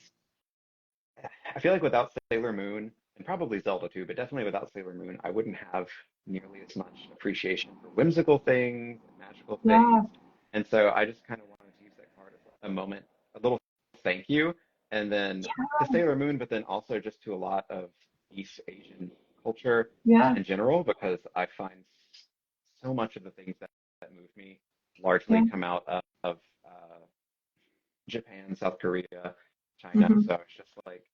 I feel like without Sailor Moon, and probably Zelda too, but definitely without Sailor Moon, I wouldn't have nearly as much appreciation for whimsical things and magical yeah, things. And so I just kind of wanted to use that card as a moment, a little thank you, and then to Sailor Moon, but then also just to a lot of East Asian culture yeah, in general, because I find so much of the things that move me largely yeah. come out of Japan, South Korea, China. Hmm. So it's just like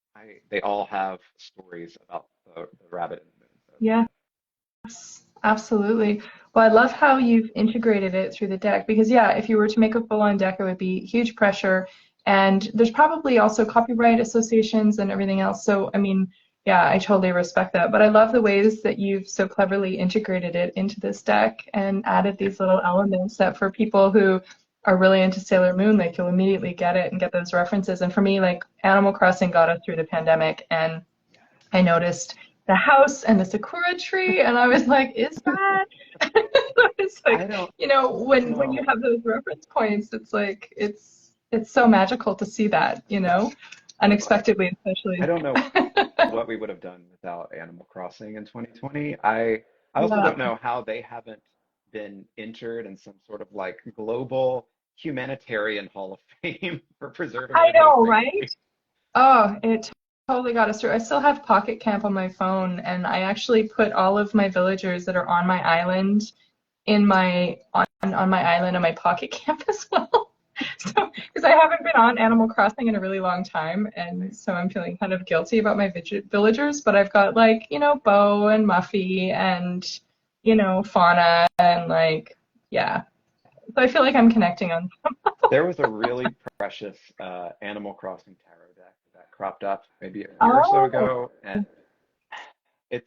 they all have stories about the rabbit in the moon. So Yeah, absolutely. Well, I love how you've integrated it through the deck because, yeah, if you were to make a full-on deck, it would be huge pressure. And there's probably also copyright associations and everything else. So, I mean, yeah, I totally respect that. But I love the ways that you've so cleverly integrated it into this deck and added these little elements that for people who are really into Sailor Moon, like you'll immediately get it and get those references. And for me, like Animal Crossing got us through the pandemic, and I noticed the house and the sakura tree, and I was like, "Is that?" It's I like, don't when you know. have those reference points, it's like it's so magical to see that, unexpectedly, I especially. don't know what we would have done without Animal Crossing in 2020. I also Yeah, don't know how they haven't been entered in some sort of like global humanitarian hall of fame for preserving I everybody's know, right? sanctuary. Oh, it totally got us through. I still have Pocket Camp on my phone, and I actually put all of my villagers that are on my island in my on my island on my Pocket Camp as well. So, because I haven't been on Animal Crossing in a really long time, and so I'm feeling kind of guilty about my villagers, but I've got like, Bo and Muffy and, Fauna and like, yeah. So I feel like I'm connecting on. There was a really precious Animal Crossing tarot deck that cropped up maybe a year or so Oh, ago, and it's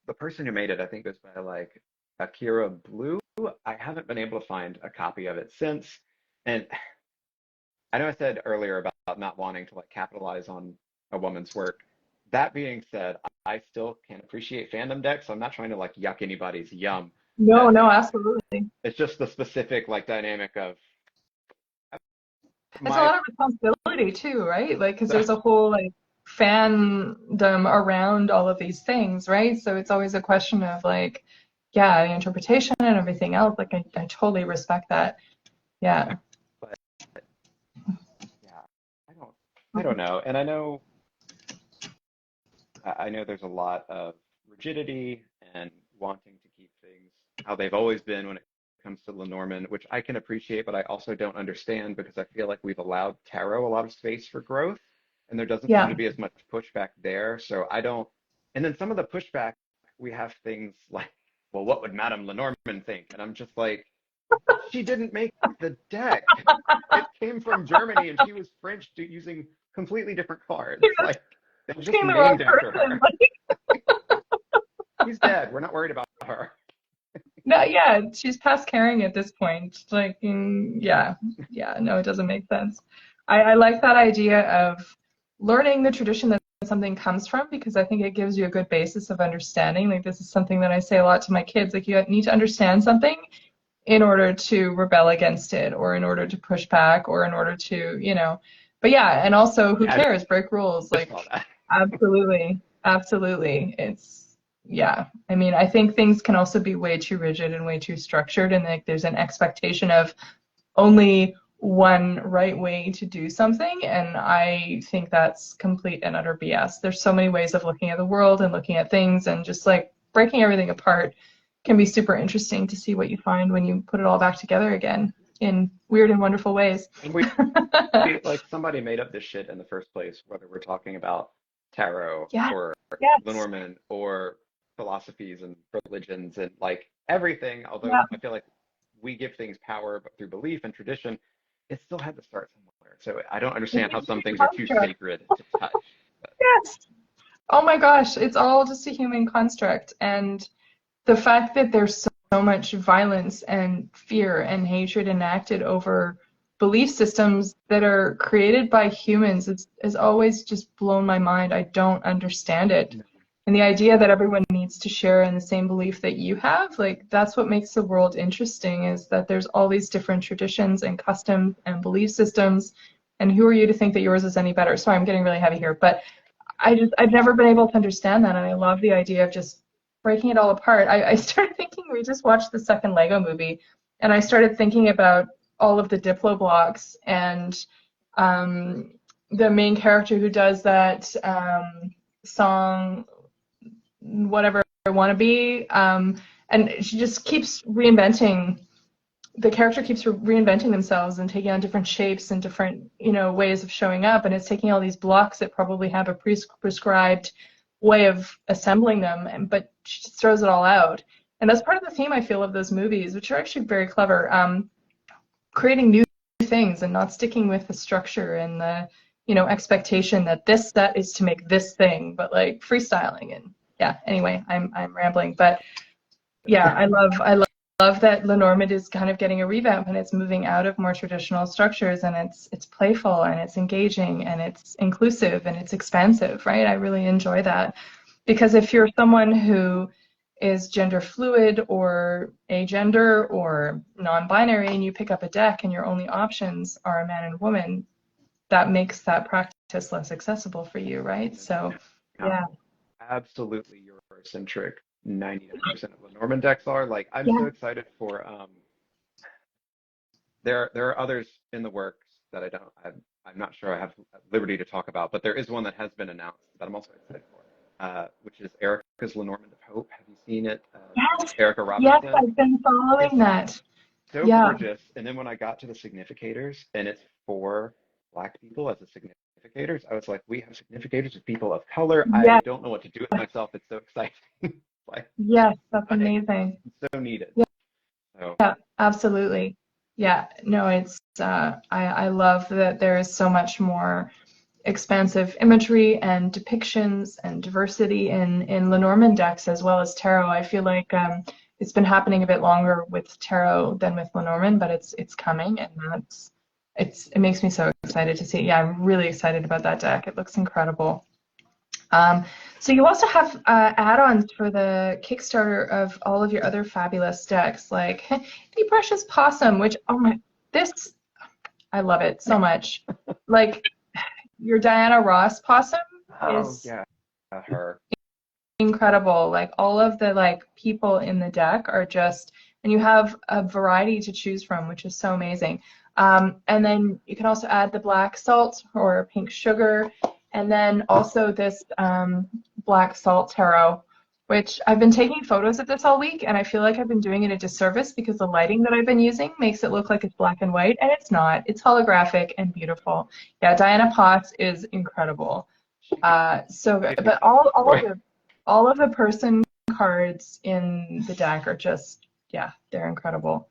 the person who made it, I think, goes by like Akira Blue. I haven't been able to find a copy of it since, and I know I said earlier about not wanting to like capitalize on a woman's work. That being said, I still can appreciate fandom decks, so I'm not trying to like yuck anybody's yum. no, That no, absolutely. it's just the specific like dynamic of It's a my lot of responsibility too, right? Like, because there's a whole like fandom around all of these things, right? So it's always a question of like, yeah, the interpretation and everything else. Like, I totally respect that. Yeah. but yeah, I don't know. And I know there's a lot of rigidity and wanting to keep things how they've always been when it comes to Lenormand, which I can appreciate, but I also don't understand because I feel like we've allowed tarot a lot of space for growth, and there doesn't seem Yeah. to be as much pushback there. So I don't. And then some of the pushback, we have things like, well, what would Madame Lenormand think? And I'm just like, she didn't make the deck. It came from Germany, and she was French using completely different cards. You're Like they just asking the wrong named after person. her. Like, She's dead. We're not worried about her. no, yeah, she's past caring at this point. Like, yeah, yeah, no, it doesn't make sense. I like that idea of learning the tradition that something comes from because I think it gives you a good basis of understanding. Like, this is something that I say a lot to my kids. Like, you need to understand something in order to rebel against it or in order to push back or in order to, but yeah, and also who Yeah, I cares? Break rules. just saw Like, that. absolutely, absolutely. Yeah. I mean, I think things can also be way too rigid and way too structured, and like there's an expectation of only one right way to do something, and I think that's complete and utter BS. There's so many ways of looking at the world and looking at things, and just like breaking everything apart can be super interesting to see what you find when you put it all back together again in weird and wonderful ways. And like somebody made up this shit in the first place, whether we're talking about tarot Yes, or yes, Lenormand or philosophies and religions and like everything. Although yeah, I feel like we give things power but through belief and tradition. it still had to start somewhere. So I don't It's understand a how some human things are too construct. sacred to touch. But Yes. Oh my gosh, it's all just a human construct. And the fact that there's so much violence and fear and hatred enacted over belief systems that are created by humans is always just blown my mind. I don't understand it. And the idea that everyone needs to share in the same belief that you have, like that's what makes the world interesting, is that there's all these different traditions and customs and belief systems. And who are you to think that yours is any better? Sorry, I'm getting really heavy here, but I've never been able to understand that, and I love the idea of just breaking it all apart. I started thinking, we just watched the second Lego movie, and I started thinking about all of the Diplo blocks and the main character who does that song, whatever I want to be, and she just keeps reinventing. The character keeps reinventing themselves and taking on different shapes and different, ways of showing up, and it's taking all these blocks that probably have a prescribed way of assembling them, but she just throws it all out. And that's part of the theme, I feel, of those movies, which are actually very clever, creating new things and not sticking with the structure and the, expectation that this set is to make this thing, but like freestyling. And yeah, anyway, I'm rambling, but yeah, I love that Lenormand is kind of getting a revamp, and it's moving out of more traditional structures, and it's playful and it's engaging and it's inclusive and it's expansive, right? I really enjoy that, because if you're someone who is gender fluid or agender or non-binary and you pick up a deck and your only options are a man and woman, that makes that practice less accessible for you, right? So yeah. absolutely Eurocentric. 99% of Lenormand decks are. Like, I'm Yeah. so excited for there are others in the works that I'm not sure I have liberty to talk about, but there is one that has been announced that I'm also excited for, which is Erica's Lenormand of Hope. Have you seen it? Yes. Erica Yes, Robinson. I've been following It's that. so Yeah. gorgeous. And then when I got to the significators and it's for Black people as the significators, I was like, we have significators of people of color. I Yes. don't know what to do with myself. It's so exciting. Like, Yes, that's I, amazing. so needed. Yeah, So yeah, absolutely. Yeah, no, it's I love that there is so much more expansive imagery and depictions and diversity in Lenormand decks as well as tarot. I feel like it's been happening a bit longer with tarot than with Lenormand, but it's coming, and it makes me so excited to see it. Yeah, I'm really excited about that deck. It looks incredible. So you also have add-ons for the Kickstarter of all of your other fabulous decks, like the Precious Possum, which, oh my, this, I love it so much. Like, your Diana Ross Possum is yeah, her. incredible. Like, all of the, like, people in the deck are just, and you have a variety to choose from, which is so amazing. And then you can also add the black salt or pink sugar, and then also this black salt tarot, which I've been taking photos of this all week, and I feel like I've been doing it a disservice because the lighting that I've been using makes it look like it's black and white, and it's not. It's holographic and beautiful. Yeah, Diana Potts is incredible. So good. But all of the person cards in the deck are just, yeah, they're incredible.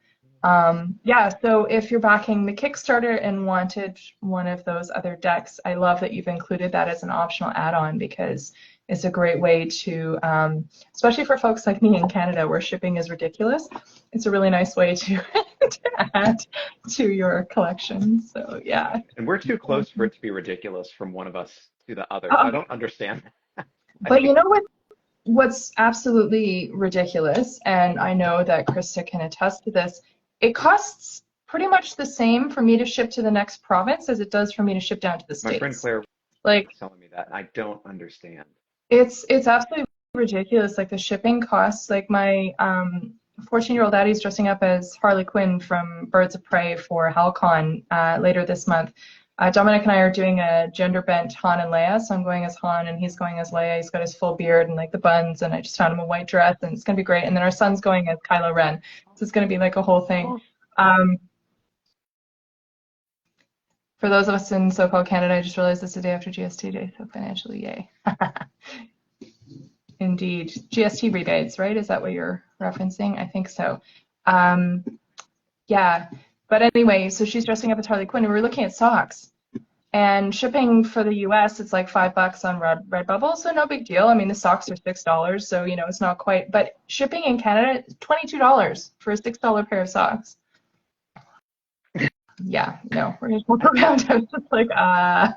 Yeah, so if you're backing the Kickstarter and wanted one of those other decks, I love that you've included that as an optional add-on, because it's a great way to, especially for folks like me in Canada where shipping is ridiculous, it's a really nice way to, to add to your collection. So yeah. And we're too close for it to be ridiculous from one of us to the other. So I Um, don't understand. but you know what's absolutely ridiculous, and I know that Krista can attest to this, it costs pretty much the same for me to ship to the next province as it does for me to ship down to the My friend States. Claire Like, was telling me that, and I don't understand. it's absolutely ridiculous. Like the shipping costs. Like my 14-year-old Addie's dressing up as Harley Quinn from Birds of Prey for HalCon later this month. Dominic and I are doing a gender bent Han and Leia, so I'm going as Han and he's going as Leia. He's got his full beard and like the buns, and I just found him a white dress, and it's gonna be great. And then our son's going as Kylo Ren, so it's gonna be like a whole thing. Um, for those of us in so-called Canada, I just realized it's the day after GST Day, so financially, yay. Indeed. GST rebates, right? Is that what you're referencing? I think so. Yeah. But anyway, so she's dressing up as Harley Quinn, and we were looking at socks. And shipping for the US, it's like $5 on Redbubble, so no big deal. I mean, the socks are $6, so you know it's not quite. But shipping in Canada, $22 for a $6 pair of socks. Yeah, no, we're gonna walk around. I was just like, I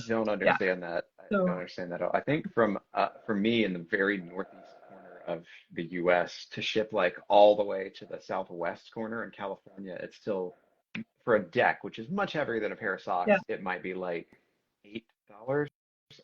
don't understand yeah. that. I So don't understand that at all. I think for me in the very northeast corner of the U.S. to ship like all the way to the southwest corner in California, it's still for a deck, which is much heavier than a pair of socks. yeah, It might be like $8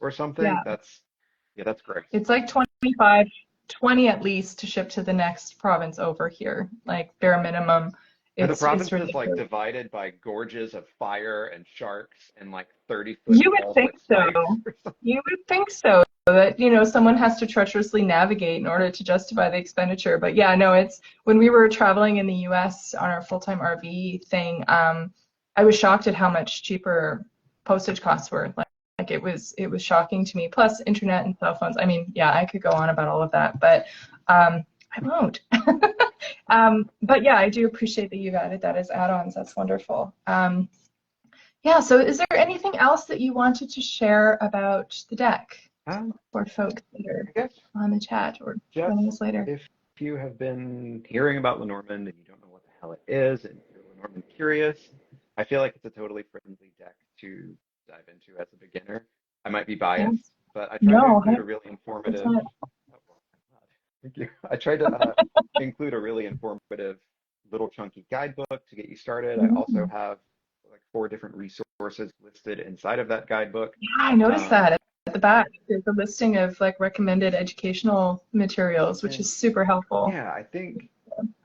or something. yeah, That's great. it's like 25, 20 at least to ship to the next province over here, like bare minimum. Are the It's provinces like ridiculous. divided by gorges of fire and sharks and like 30-foot You would walls think with so. spikes or something? You would think so, that, you know, someone has to treacherously navigate in order to justify the expenditure. But yeah, no, it's when we were traveling in the US on our full-time RV thing, I was shocked at how much cheaper postage costs were. Like it was shocking to me. Plus internet and cell phones. I mean, yeah, I could go on about all of that, but I won't. But yeah, I do appreciate that you've added that as add-ons. That's wonderful. Yeah, so is there anything else that you wanted to share about the deck for folks that are I guess on the chat or just joining us later? if you have been hearing about Lenormand and you don't know what the hell it is and you're Lenormand curious, I feel like it's a totally friendly deck to dive into as a beginner. I might be Yes. biased, but I tried to No, include a really informative. 100%. Oh, well, thank you. I tried to include a really informative little chunky guidebook to get you started. I also Mhm. have like 4 different resources listed inside of that guidebook. Yeah, I noticed Um, that at the back. There's a listing of like recommended educational materials, which and is super helpful. yeah, I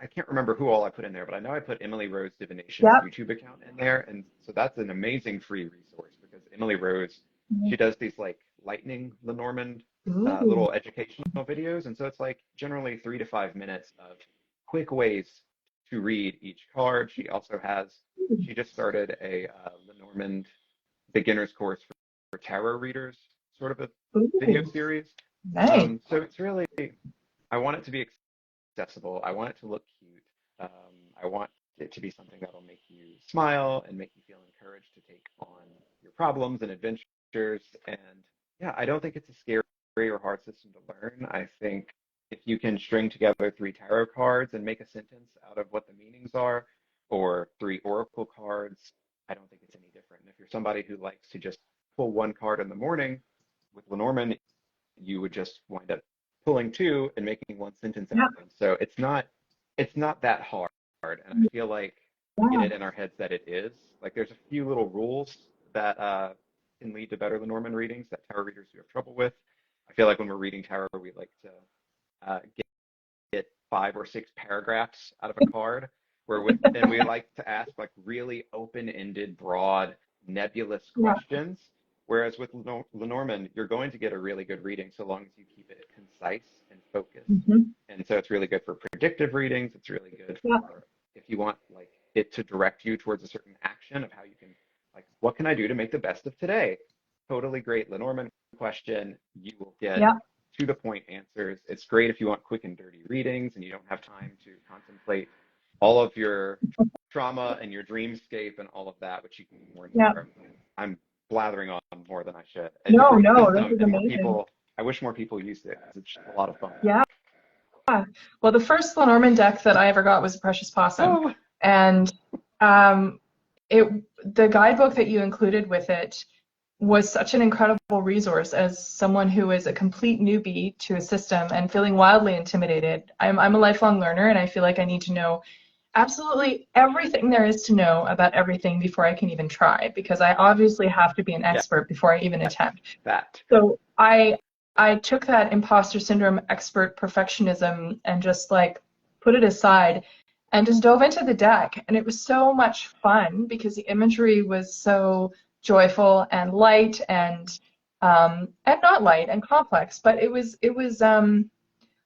can't remember who all I put in there, but I know I put Emily Rose Divination's Yep. YouTube account in there, and so that's an amazing free resource because Emily Rose, she does these like lightning Lenormand Ooh. little educational videos, and so it's like generally 3 to 5 minutes of quick ways to read each card. She just started a Lenormand beginner's course for tarot readers, sort of a video Ooh. series. Nice. So it's really, I want it to be accessible. I want it to look cute. Um, I want it to be something that'll make you smile and make you feel encouraged to take on your problems and adventures. And yeah, I don't think it's a scary or hard system to learn. I think if you can string together 3 tarot cards and make a sentence out of what the meanings are, or 3 oracle cards, I don't think it's any different. And if you're somebody who likes to just pull 1 card in the morning with Lenormand, you would just wind up pulling 2 and making 1 sentence out Yeah. of them. So it's not that hard. And I feel like we get Yeah. it in our heads that it is. Like there's a few little rules that can lead to better Lenormand readings that tarot readers do have trouble with. I feel like when we're reading tarot, we like to get 5 or 6 paragraphs out of a card, and we like to ask like really open-ended, broad, nebulous Yeah. questions. Whereas with Lenormand, you're going to get a really good reading so long as you keep it concise and focused. Mhm. And so it's really good for predictive readings. It's really good Yeah. for if you want like it to direct you towards a certain action of how you can like, what can I do to make the best of today? Totally great Lenormand question. You will get Yeah. to the point answers. It's great if you want quick and dirty readings and you don't have time to contemplate all of your trauma and your dreamscape and all of that, which you can do more in Yeah. tarot. I'm blathering on more than I should. It's a No, great no, this system, is and more amazing. people. I wish more people used it because it's just a lot of fun. Yeah. Well, the first Lenormand deck that I ever got was Precious Possum, Oh, and um, it the guidebook that you included with it was such an incredible resource as someone who is a complete newbie to a system and feeling wildly intimidated. I'm a lifelong learner, and I feel like I need to know absolutely everything there is to know about everything before I can even try, because I obviously have to be an yeah, expert before I even attempt. that. So I took that imposter syndrome, expert perfectionism, and just like put it aside and just dove into the deck. And it was so much fun because the imagery was so joyful and light and not light and complex, but it was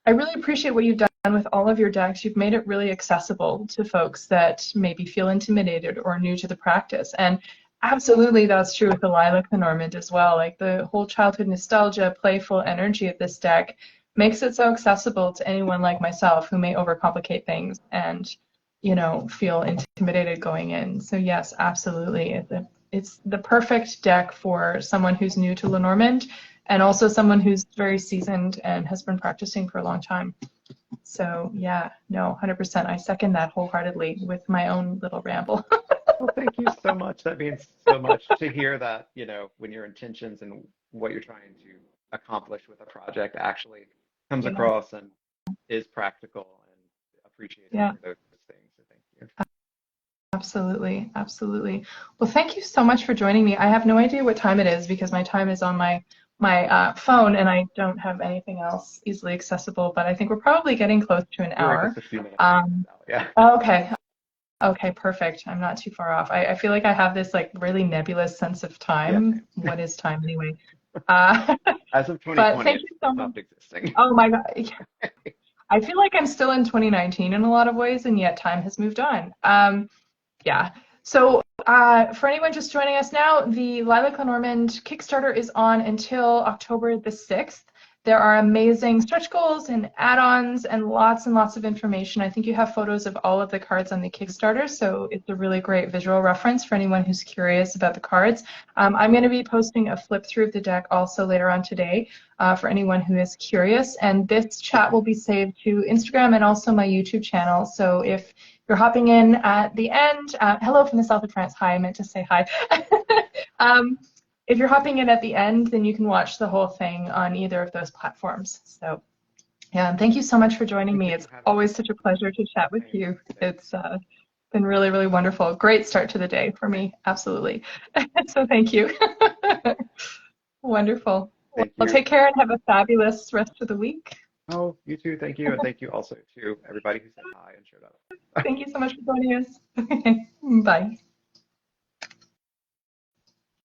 I really appreciate what you've done with all of your decks. You've made it really accessible to folks that maybe feel intimidated or new to the practice. And absolutely, that's true with the Lilac Lenormand as well. Like the whole childhood nostalgia, playful energy of this deck makes it so accessible to anyone like myself who may overcomplicate things. And feel intimidated going in. So yes, absolutely. It's the perfect deck for someone who's new to Lenormand and also someone who's very seasoned and has been practicing for a long time. So yeah, no, 100%. I second that wholeheartedly with my own little ramble. Well, thank you so much. That means so much to hear that, when your intentions and what you're trying to accomplish with a project actually comes Yeah. across and is practical and appreciated for those things. So thank you. Absolutely, absolutely. Well, thank you so much for joining me. I have no idea what time it is because my time is on my phone and I don't have anything else easily accessible, but I think we're probably getting close to an hour. Just a few minutes yeah. Okay. Okay, perfect. I'm not too far off. I feel like I have this like really nebulous sense of time. Yeah. What is time anyway? As of 2020, but thank you so much. Stopped existing. Oh my God. I feel like I'm still in 2019 in a lot of ways, and yet time has moved on. Yeah. So for anyone just joining us now, the Lilac Lenormand Kickstarter is on until October the 6th. There are amazing stretch goals and add-ons and lots of information. I think you have photos of all of the cards on the Kickstarter, so it's a really great visual reference for anyone who's curious about the cards. I'm going to be posting a flip through of the deck also later on today for anyone who is curious, and this chat will be saved to Instagram and also my YouTube channel. So if you're hopping in at the end, hello from the south of France. Hi, I meant to say hi. If you're hopping in at the end, then you can watch the whole thing on either of those platforms. So, yeah, and thank you so much for joining me. It's always such a pleasure to chat with you. It's been really wonderful. Great start to the day for me, absolutely. So thank you. Wonderful. Well, take care and have a fabulous rest of the week. Oh, you too. Thank you. And thank you also to everybody who said hi and showed up. Thank you so much for joining us. Bye.